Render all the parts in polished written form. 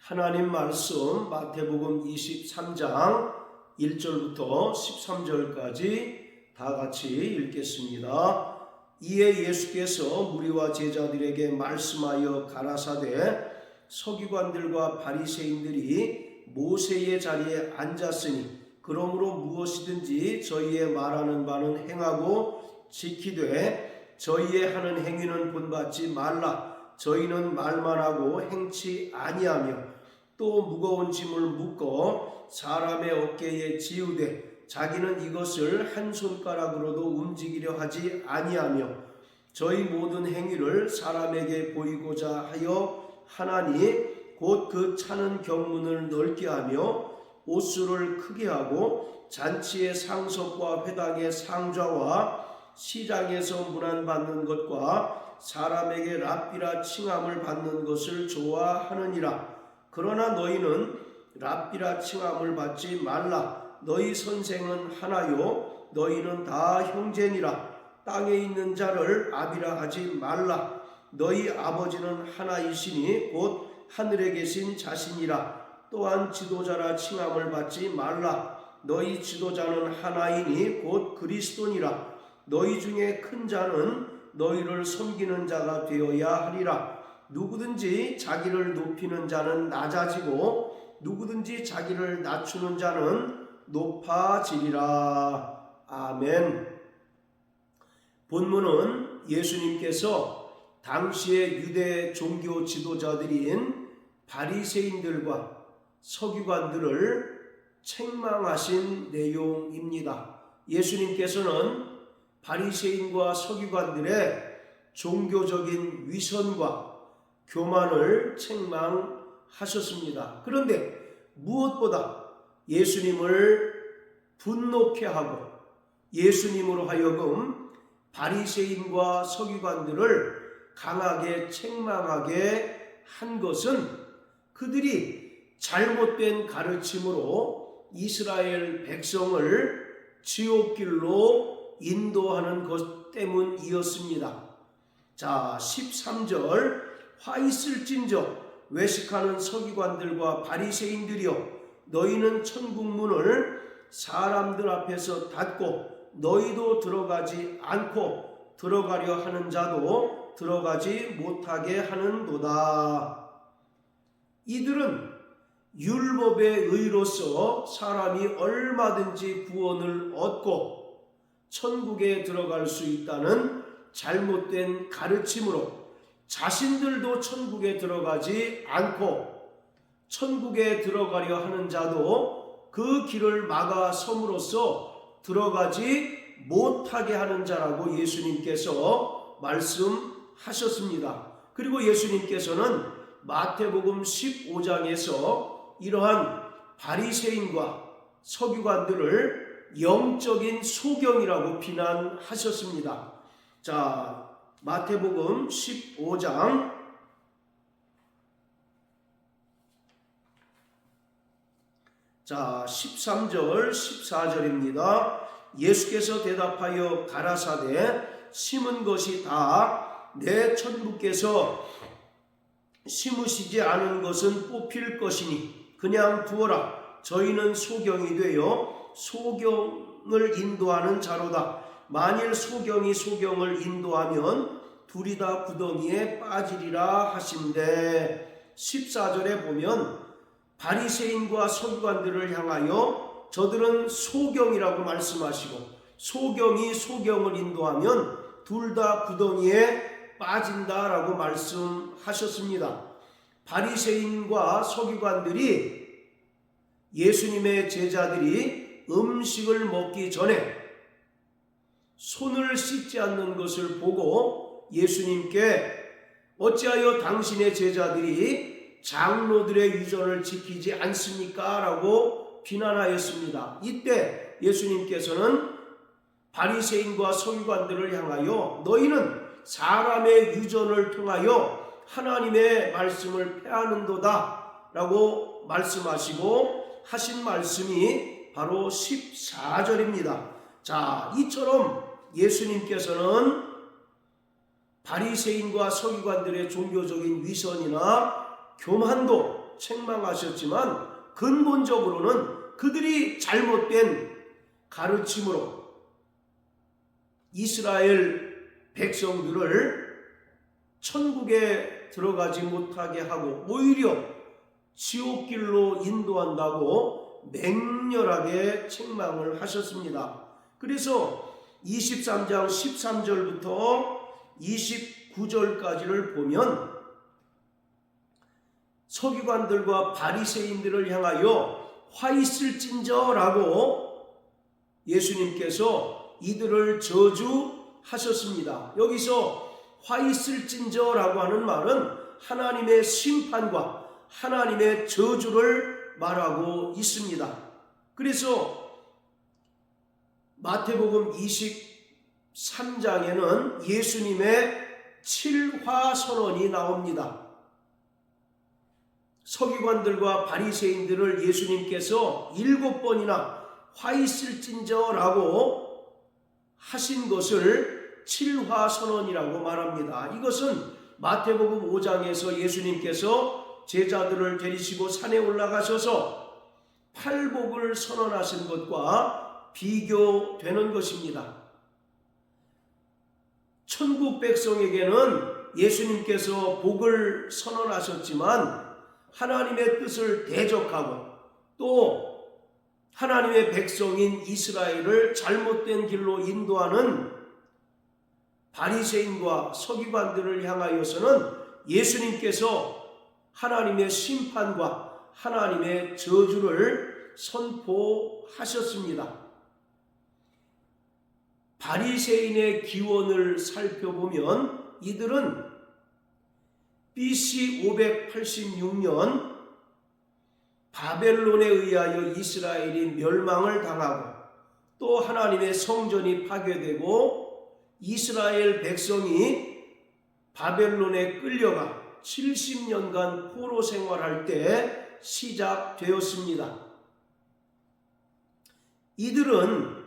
하나님 말씀 마태복음 23장 1절부터 13절까지 다 같이 읽겠습니다. 이에 예수께서 무리와 제자들에게 말씀하여 가라사대 서기관들과 바리새인들이 모세의 자리에 앉았으니 그러므로 무엇이든지 저희의 말하는 바는 행하고 지키되 저희의 하는 행위는 본받지 말라. 저희는 말만 하고 행치 아니하며 또 무거운 짐을 묶어 사람의 어깨에 지우되 자기는 이것을 한 손가락으로도 움직이려 하지 아니하며 저희 모든 행위를 사람에게 보이고자 하여 하나니 곧 그 차는 경문을 넓게 하며 옷수를 크게 하고 잔치의 상석과 회당의 상좌와 시장에서 문안받는 것과 사람에게 랍비라 칭함을 받는 것을 좋아하느니라. 그러나 너희는 랍비라 칭함을 받지 말라. 너희 선생은 하나요 너희는 다 형제니라. 땅에 있는 자를 아비라 하지 말라. 너희 아버지는 하나이시니 곧 하늘에 계신 자신이라. 또한 지도자라 칭함을 받지 말라. 너희 지도자는 하나이니 곧 그리스도니라. 너희 중에 큰 자는 너희를 섬기는 자가 되어야 하리라. 누구든지 자기를 높이는 자는 낮아지고 누구든지 자기를 낮추는 자는 높아지리라. 아멘. 본문은 예수님께서 당시의 유대 종교 지도자들인 바리새인들과 서기관들을 책망하신 내용입니다. 예수님께서는 바리새인과 서기관들의 종교적인 위선과 교만을 책망하셨습니다. 그런데 무엇보다 예수님을 분노케 하고 예수님으로 하여금 바리새인과 서기관들을 강하게 책망하게 한 것은 그들이 잘못된 가르침으로 이스라엘 백성을 지옥길로 인도하는 것 때문이었습니다. 자, 13절 화 있을진저 외식하는 서기관들과 바리새인들이여 너희는 천국문을 사람들 앞에서 닫고 너희도 들어가지 않고 들어가려 하는 자도 들어가지 못하게 하는도다. 이들은 율법의 의로서 사람이 얼마든지 구원을 얻고 천국에 들어갈 수 있다는 잘못된 가르침으로 자신들도 천국에 들어가지 않고 천국에 들어가려 하는 자도 그 길을 막아섬으로써 들어가지 못하게 하는 자라고 예수님께서 말씀하셨습니다. 그리고 예수님께서는 마태복음 15장에서 이러한 바리새인과 서기관들을 영적인 소경이라고 비난하셨습니다. 자, 마태복음 15장 13절 14절입니다. 예수께서 대답하여 가라사대 심은 것이 다 내 천부께서 심으시지 않은 것은 뽑힐 것이니 그냥 두어라. 저희는 소경이 되어 소경을 인도하는 자로다. 만일 소경이 소경을 인도하면 둘이 다 구덩이에 빠지리라 하신대. 14절에 보면 바리새인과 서기관들을 향하여 저들은 소경이라고 말씀하시고 소경이 소경을 인도하면 둘 다 구덩이에 빠진다라고 말씀하셨습니다. 바리새인과 서기관들이 예수님의 제자들이 음식을 먹기 전에 손을 씻지 않는 것을 보고 예수님께 어찌하여 당신의 제자들이 장로들의 유전을 지키지 않습니까? 라고 비난하였습니다. 이때 예수님께서는 바리새인과 서기관들을 향하여 너희는 사람의 유전을 통하여 하나님의 말씀을 폐하는도다 라고 말씀하시고 하신 말씀이 바로 14절입니다. 자, 이처럼 예수님께서는 바리새인과 서기관들의 종교적인 위선이나 교만도 책망하셨지만 근본적으로는 그들이 잘못된 가르침으로 이스라엘 백성들을 천국에 들어가지 못하게 하고 오히려 지옥길로 인도한다고 맹렬하게 책망을 하셨습니다. 그래서 23장 13절부터 29절까지를 보면 서기관들과 바리새인들을 향하여 화 있을진저라고 예수님께서 이들을 저주하셨습니다. 여기서 화 있을진저라고 하는 말은 하나님의 심판과 하나님의 저주를 말하고 있습니다. 그래서 마태복음 23장에는 예수님의 7화 선언이 나옵니다. 서기관들과 바리새인들을 예수님께서 7번이나 화 있을진저라고 하신 것을 7화 선언이라고 말합니다. 이것은 마태복음 5장에서 예수님께서 제자들을 데리시고 산에 올라가셔서 팔복을 선언하신 것과 비교되는 것입니다. 천국 백성에게는 예수님께서 복을 선언하셨지만 하나님의 뜻을 대적하고 또 하나님의 백성인 이스라엘을 잘못된 길로 인도하는 바리새인과 서기관들을 향하여서는 예수님께서 하나님의 심판과 하나님의 저주를 선포하셨습니다. 바리새인의 기원을 살펴보면 이들은 BC 586년 바벨론에 의하여 이스라엘이 멸망을 당하고 또 하나님의 성전이 파괴되고 이스라엘 백성이 바벨론에 끌려가 70년간 포로 생활할 때 시작되었습니다. 이들은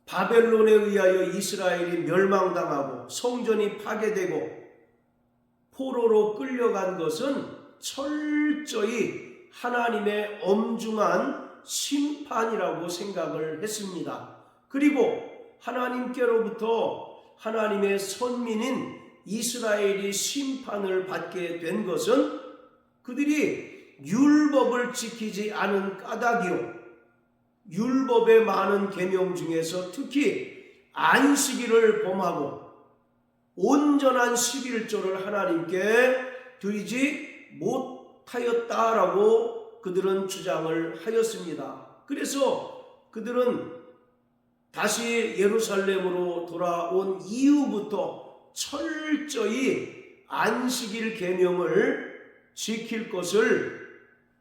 바벨론에 의하여 이스라엘이 멸망당하고 성전이 파괴되고 포로로 끌려간 것은 철저히 하나님의 엄중한 심판이라고 생각을 했습니다. 그리고 하나님께로부터 하나님의 선민인 이스라엘이 심판을 받게 된 것은 그들이 율법을 지키지 않은 까닭이요, 율법의 많은 계명 중에서 특히 안식일을 범하고 온전한 11조를 하나님께 드리지 못하였다라고 그들은 주장을 하였습니다. 그래서 그들은 다시 예루살렘으로 돌아온 이후부터 철저히 안식일 계명을 지킬 것을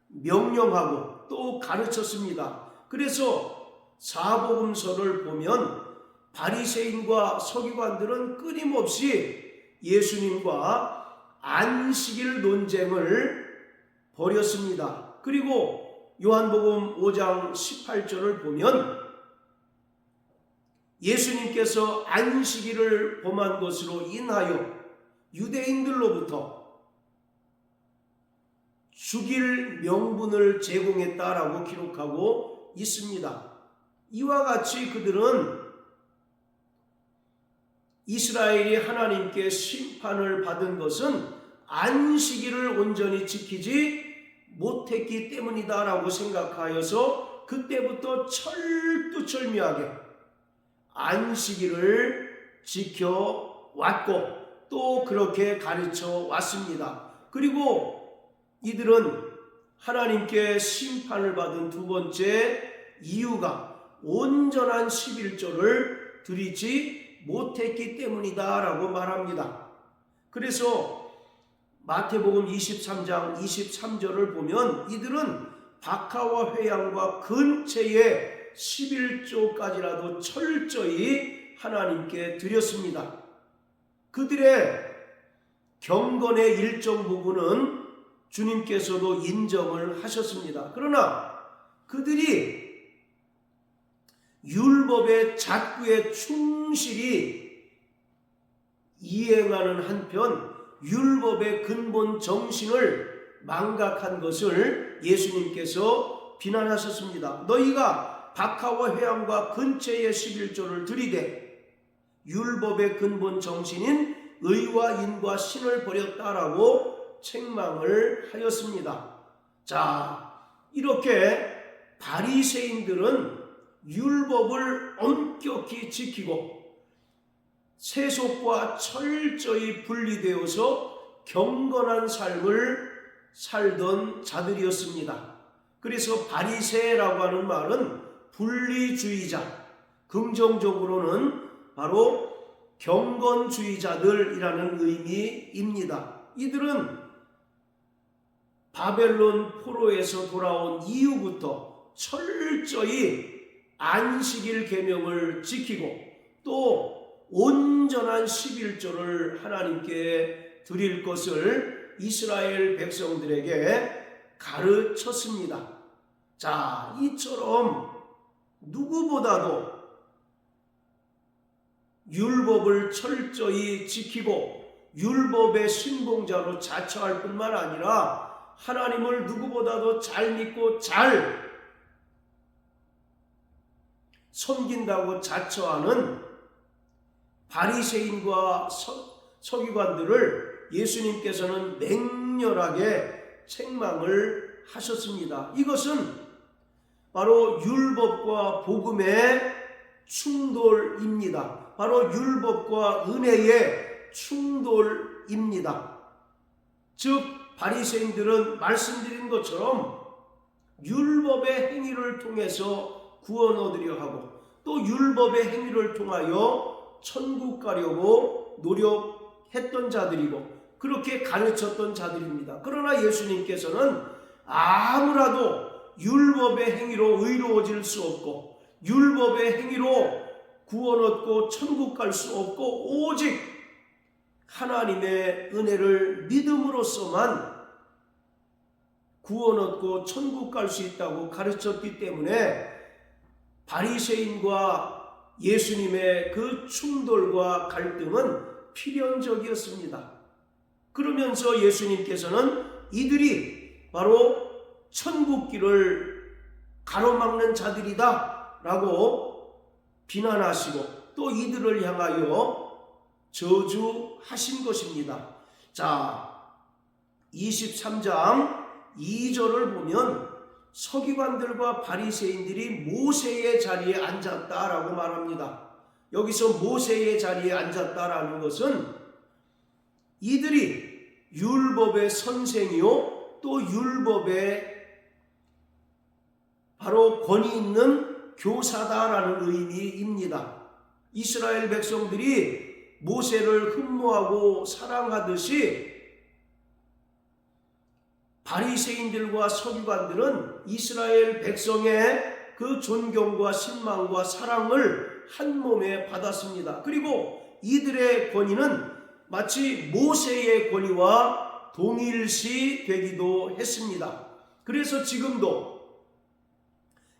명령하고 또 가르쳤습니다. 그래서 사복음서를 보면 바리새인과 서기관들은 끊임없이 예수님과 안식일 논쟁을 벌였습니다. 그리고 요한복음 5장 18절을 보면 예수님께서 안식일을 범한 것으로 인하여 유대인들로부터 죽일 명분을 제공했다라고 기록하고 있습니다. 이와 같이 그들은 이스라엘이 하나님께 심판을 받은 것은 안식일을 온전히 지키지 못했기 때문이다라고 생각하여서 그때부터 철두철미하게 안식일을 지켜왔고 또 그렇게 가르쳐 왔습니다. 그리고 이들은 하나님께 심판을 받은 두 번째 이유가 온전한 11조를 드리지 못했기 때문이다 라고 말합니다. 그래서 마태복음 23장 23절을 보면 이들은 박하와 회양과 근처의 11조까지라도 철저히 하나님께 드렸습니다. 그들의 경건의 일정 부분은 주님께서도 인정을 하셨습니다. 그러나 그들이 율법의 잣구에 충실히 이행하는 한편 율법의 근본 정신을 망각한 것을 예수님께서 비난하셨습니다. 너희가 박하와 회양과 근처의 11조를 들이되 율법의 근본 정신인 의와 인과 신을 버렸다라고 책망을 하였습니다. 자, 이렇게 바리새인들은 율법을 엄격히 지키고 세속과 철저히 분리되어서 경건한 삶을 살던 자들이었습니다. 그래서 바리새라고 하는 말은 분리주의자, 긍정적으로는 바로 경건주의자들이라는 의미입니다. 이들은 바벨론 포로에서 돌아온 이후부터 철저히 안식일 계명을 지키고 또 온전한 11조를 하나님께 드릴 것을 이스라엘 백성들에게 가르쳤습니다. 자, 이처럼 누구보다도 율법을 철저히 지키고 율법의 신봉자로 자처할 뿐만 아니라 하나님을 누구보다도 잘 믿고 잘 섬긴다고 자처하는 바리새인과 서기관들을 예수님께서는 맹렬하게 책망을 하셨습니다. 이것은 바로 율법과 복음의 충돌입니다. 바로 율법과 은혜의 충돌입니다. 즉 바리새인들은 말씀드린 것처럼 율법의 행위를 통해서 구원 얻으려 하고 또 율법의 행위를 통하여 천국 가려고 노력했던 자들이고 그렇게 가르쳤던 자들입니다. 그러나 예수님께서는 아무라도 율법의 행위로 의로워질 수 없고 율법의 행위로 구원 얻고 천국 갈 수 없고 오직 하나님의 은혜를 믿음으로써만 구원 얻고 천국 갈 수 있다고 가르쳤기 때문에 바리새인과 예수님의 그 충돌과 갈등은 필연적이었습니다. 그러면서 예수님께서는 이들이 바로 천국길을 가로막는 자들이다 라고 비난하시고 또 이들을 향하여 저주하신 것입니다. 자, 23장 2절을 보면 서기관들과 바리새인들이 모세의 자리에 앉았다라고 말합니다. 여기서 모세의 자리에 앉았다라는 것은 이들이 율법의 선생이요 또 율법의 바로 권위 있는 교사다라는 의미입니다. 이스라엘 백성들이 모세를 흠모하고 사랑하듯이 바리새인들과 서기관들은 이스라엘 백성의 그 존경과 신망과 사랑을 한 몸에 받았습니다. 그리고 이들의 권위는 마치 모세의 권위와 동일시 되기도 했습니다. 그래서 지금도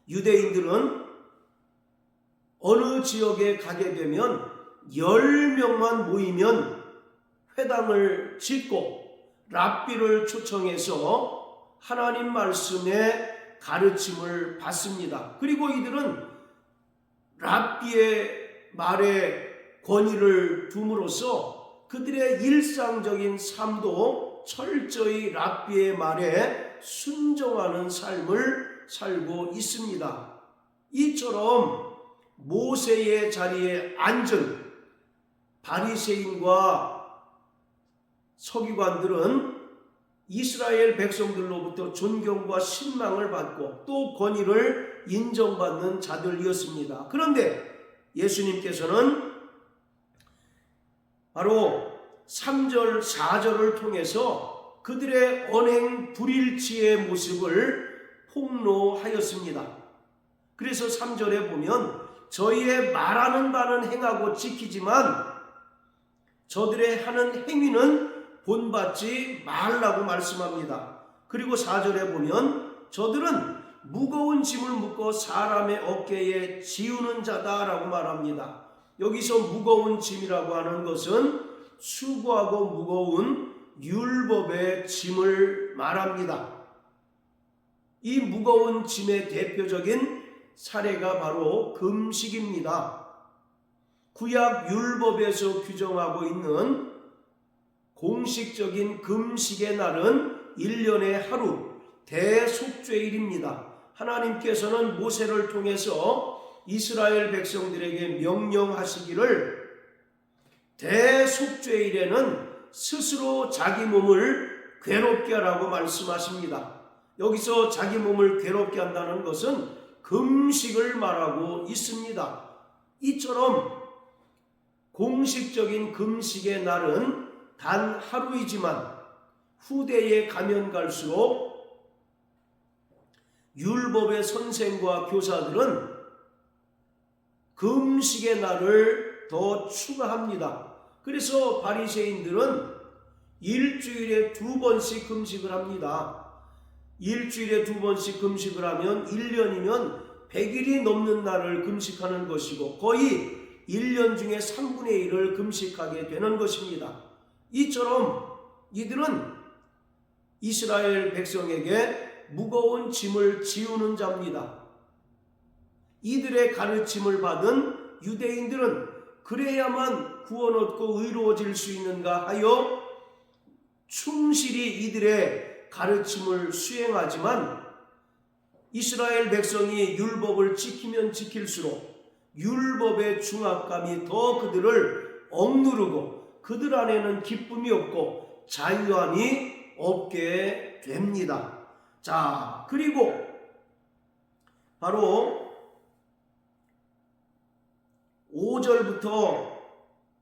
유대인들은 어느 지역에 가게 되면 10명만 모이면 회당을 짓고 랍비를 초청해서 하나님 말씀의 가르침을 받습니다. 그리고 이들은 랍비의 말에 권위를 둠으로써 그들의 일상적인 삶도 철저히 랍비의 말에 순종하는 삶을 살고 있습니다. 이처럼 모세의 자리에 앉은 바리새인과 서기관들은 이스라엘 백성들로부터 존경과 신망을 받고 또 권위를 인정받는 자들이었습니다. 그런데 예수님께서는 바로 3절, 4절을 통해서 그들의 언행 불일치의 모습을 폭로하였습니다. 그래서 3절에 보면 저희의 말하는 바는 행하고 지키지만 저들의 하는 행위는 본받지 말라고 말씀합니다. 그리고 4절에 보면 저들은 무거운 짐을 묶어 사람의 어깨에 지우는 자다라고 말합니다. 여기서 무거운 짐이라고 하는 것은 수고하고 무거운 율법의 짐을 말합니다. 이 무거운 짐의 대표적인 사례가 바로 금식입니다. 구약 율법에서 규정하고 있는 공식적인 금식의 날은 1년에 하루 대속죄일입니다. 하나님께서는 모세를 통해서 이스라엘 백성들에게 명령하시기를 대속죄일에는 스스로 자기 몸을 괴롭게 하라고 말씀하십니다. 여기서 자기 몸을 괴롭게 한다는 것은 금식을 말하고 있습니다. 이처럼 공식적인 금식의 날은 단 하루이지만 후대에 가면 갈수록 율법의 선생과 교사들은 금식의 날을 더 추가합니다. 그래서 바리새인들은 일주일에 2번씩 금식을 합니다. 일주일에 2번씩 금식을 하면 1년이면 100일이 넘는 날을 금식하는 것이고 거의 1년 중에 3분의 1을 금식하게 되는 것입니다. 이처럼 이들은 이스라엘 백성에게 무거운 짐을 지우는 자입니다. 이들의 가르침을 받은 유대인들은 그래야만 구원 얻고 의로워질 수 있는가 하여 충실히 이들의 가르침을 수행하지만 이스라엘 백성이 율법을 지키면 지킬수록 율법의 중압감이 더 그들을 억누르고 그들 안에는 기쁨이 없고 자유함이 없게 됩니다. 자, 그리고 바로 5절부터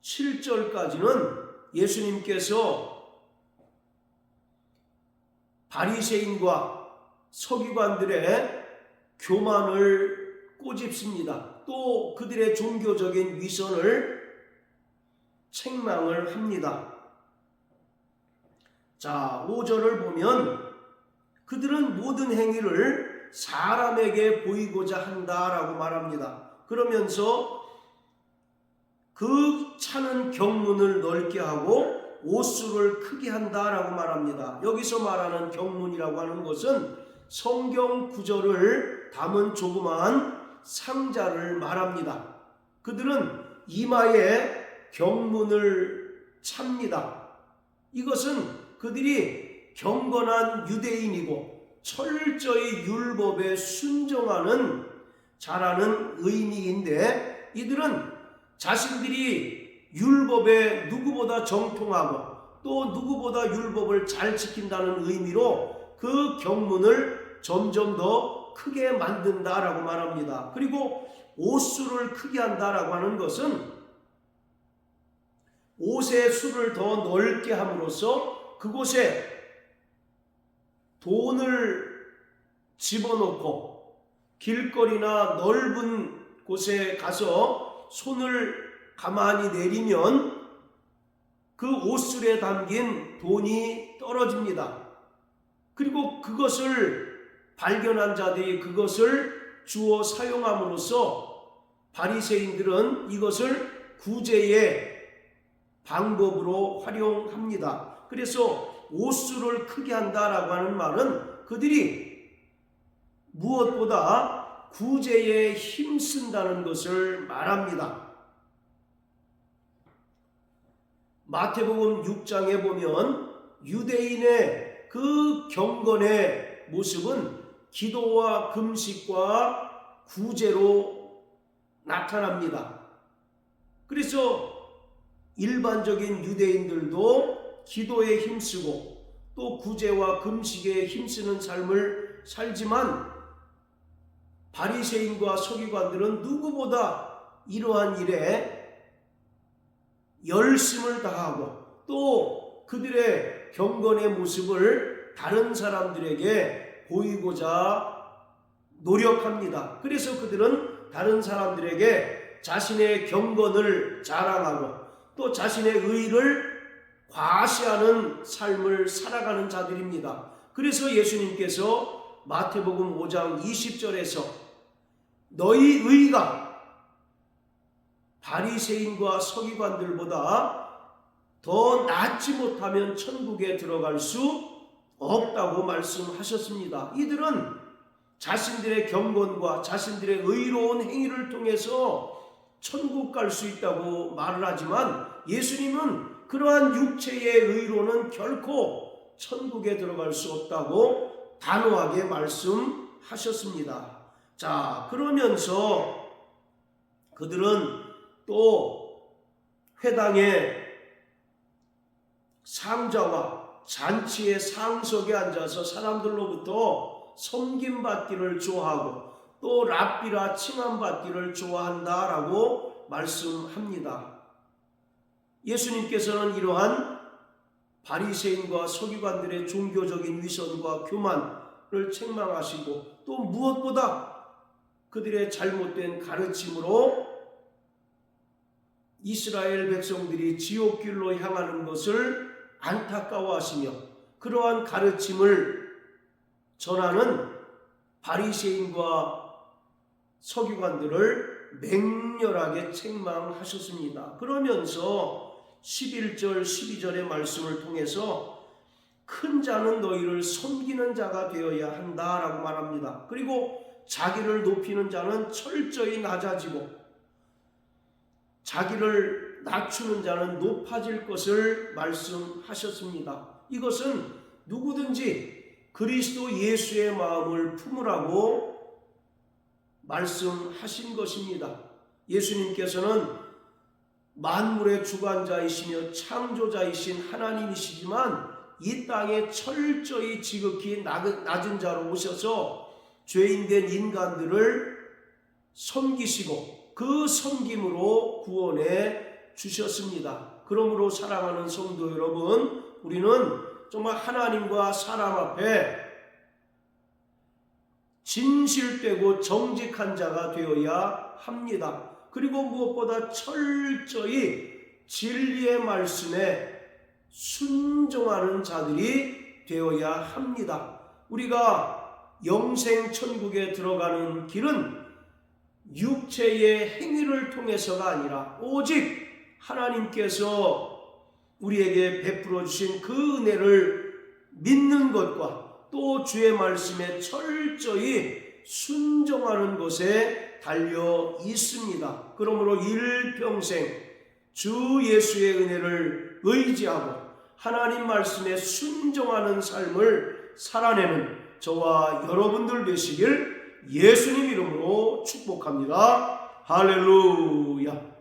7절까지는 예수님께서 바리새인과 서기관들의 교만을 꼬집습니다. 또 그들의 종교적인 위선을 책망을 합니다. 자, 5절을 보면 그들은 모든 행위를 사람에게 보이고자 한다라고 말합니다. 그러면서 그 차는 경문을 넓게 하고 옷수를 크게 한다라고 말합니다. 여기서 말하는 경문이라고 하는 것은 성경 구절을 담은 조그마한 상자를 말합니다. 그들은 이마에 경문을 찹니다. 이것은 그들이 경건한 유대인이고 철저히 율법에 순종하는 자라는 의미인데 이들은 자신들이 율법에 누구보다 정통하고 또 누구보다 율법을 잘 지킨다는 의미로 그 경문을 점점 더 크게 만든다라고 말합니다. 그리고 옷수를 크게 한다라고 하는 것은 옷의 수를 더 넓게 함으로써 그곳에 돈을 집어넣고 길거리나 넓은 곳에 가서 손을 가만히 내리면 그 옷술에 담긴 돈이 떨어집니다. 그리고 그것을 발견한 자들이 그것을 주워 사용함으로써 바리새인들은 이것을 구제의 방법으로 활용합니다. 그래서 옷수를 크게 한다라고 하는 말은 그들이 무엇보다 구제에 힘쓴다는 것을 말합니다. 마태복음 6장에 보면 유대인의 그 경건의 모습은 기도와 금식과 구제로 나타납니다. 그래서 일반적인 유대인들도 기도에 힘쓰고 또 구제와 금식에 힘쓰는 삶을 살지만 바리새인과 서기관들은 누구보다 이러한 일에 열심을 다하고 또 그들의 경건의 모습을 다른 사람들에게 보이고자 노력합니다. 그래서 그들은 다른 사람들에게 자신의 경건을 자랑하고 또 자신의 의를 과시하는 삶을 살아가는 자들입니다. 그래서 예수님께서 마태복음 5장 20절에서 너희 의가 바리새인과 서기관들보다 더 낫지 못하면 천국에 들어갈 수 없다고 말씀하셨습니다. 이들은 자신들의 경건과 자신들의 의로운 행위를 통해서 천국 갈 수 있다고 말을 하지만 예수님은 그러한 육체의 의로는 결코 천국에 들어갈 수 없다고 단호하게 말씀하셨습니다. 자, 그러면서 그들은 또 회당의 상자와 잔치의 상석에 앉아서 사람들로부터 섬김받기를 좋아하고 또 랍비라 칭함받기를 좋아한다라고 말씀합니다. 예수님께서는 이러한 바리새인과 서기관들의 종교적인 위선과 교만을 책망하시고 또 무엇보다 그들의 잘못된 가르침으로 이스라엘 백성들이 지옥길로 향하는 것을 안타까워하시며 그러한 가르침을 전하는 바리새인과 서기관들을 맹렬하게 책망하셨습니다. 그러면서 11절 12절의 말씀을 통해서 큰 자는 너희를 섬기는 자가 되어야 한다라고 말합니다. 그리고 자기를 높이는 자는 철저히 낮아지고 자기를 낮추는 자는 높아질 것을 말씀하셨습니다. 이것은 누구든지 그리스도 예수의 마음을 품으라고 말씀하신 것입니다. 예수님께서는 만물의 주관자이시며 창조자이신 하나님이시지만 이 땅에 철저히 지극히 낮은 자로 오셔서 죄인된 인간들을 섬기시고 그 섬김으로 구원해 주셨습니다. 그러므로 사랑하는 성도 여러분, 우리는 정말 하나님과 사람 앞에 진실되고 정직한 자가 되어야 합니다. 그리고 무엇보다 철저히 진리의 말씀에 순종하는 자들이 되어야 합니다. 우리가 영생 천국에 들어가는 길은 육체의 행위를 통해서가 아니라 오직 하나님께서 우리에게 베풀어 주신 그 은혜를 믿는 것과 또 주의 말씀에 철저히 순종하는 것에 달려 있습니다. 그러므로 일평생 주 예수의 은혜를 의지하고 하나님 말씀에 순종하는 삶을 살아내는 저와 여러분들 되시길 예수님 이름으로 축복합니다. 할렐루야.